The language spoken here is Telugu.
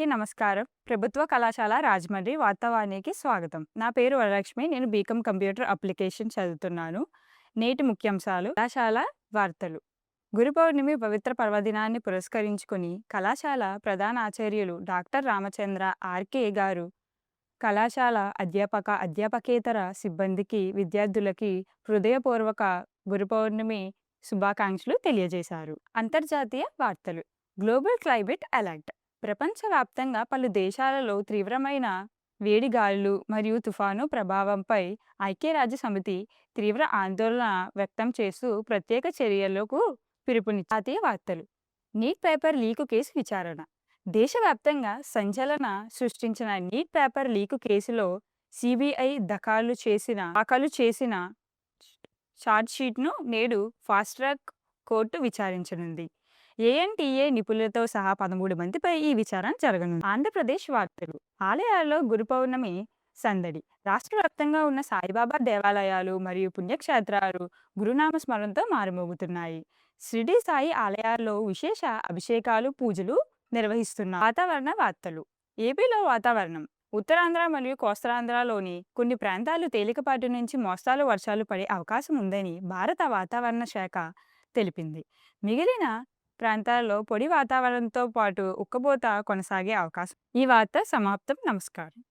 నమస్కారం. ప్రభుత్వ కళాశాల రాజమండ్రి వార్తావాహినికి స్వాగతం. నా పేరు వరలక్ష్మి. నేను బీకామ్ కంప్యూటర్ అప్లికేషన్ చదువుతున్నాను. నేటి ముఖ్యాంశాలు కళాశాల వార్తలు. గురు పౌర్ణమి పవిత్ర పర్వదినాన్ని పురస్కరించుకుని కళాశాల ప్రధాన ఆచార్యులు డాక్టర్ రామచంద్ర ఆర్కే గారు కళాశాల అధ్యాపకేతర సిబ్బందికి, విద్యార్థులకి హృదయపూర్వక గురు పౌర్ణమి శుభాకాంక్షలు తెలియజేశారు. అంతర్జాతీయ వార్తలు. Global climate alert. ప్రపంచవ్యాప్తంగా పలు దేశాలలో తీవ్రమైన వేడి గాలులు మరియు తుఫాను ప్రభావంపై ఐక్యరాజ్యసమితి తీవ్ర ఆందోళన వ్యక్తం చేస్తూ ప్రత్యేక చర్యలకు పిలుపునిచ్చింది. జాతీయ వార్తలు. నీట్ పేపర్ లీకు కేసు విచారణ. దేశవ్యాప్తంగా సంచలన సృష్టించిన నీట్ పేపర్ లీకు కేసులో సిబిఐ దాఖలు చేసిన ఛార్జ్షీట్ను నేడు ఫాస్ట్ ట్రాక్ కోర్టు విచారించనుంది. ఏఎన్టీఏ నిపుణులతో సహా 13 మందిపై ఈ విచారణ జరగనుంది. ఆంధ్రప్రదేశ్ వార్తలు. ఆలయాల్లో గురు పౌర్ణమి సందడి. రాష్ట్ర వ్యాప్తంగా ఉన్న సాయిబాబా దేవాలయాలు మరియు పుణ్యక్షేత్రాలు గురునామ స్మరణతో మారుమోగుతున్నాయి. షిరిడి సాయి ఆలయాల్లో విశేష అభిషేకాలు, పూజలు నిర్వహిస్తున్నారు. వాతావరణ వార్తలు. ఏపీలో వాతావరణం. ఉత్తరాంధ్ర మరియు కోస్తాంధ్రలోని కొన్ని ప్రాంతాలు తేలికపాటి నుంచి మోస్తారు వర్షాలు పడే అవకాశం ఉందని భారత వాతావరణ శాఖ తెలిపింది. మిగిలిన ప్రాంతాల్లో పొడి వాతావరణంతో పాటు ఉక్కబోత కొనసాగే అవకాశం. ఈ వార్త సమాప్తం. నమస్కారం.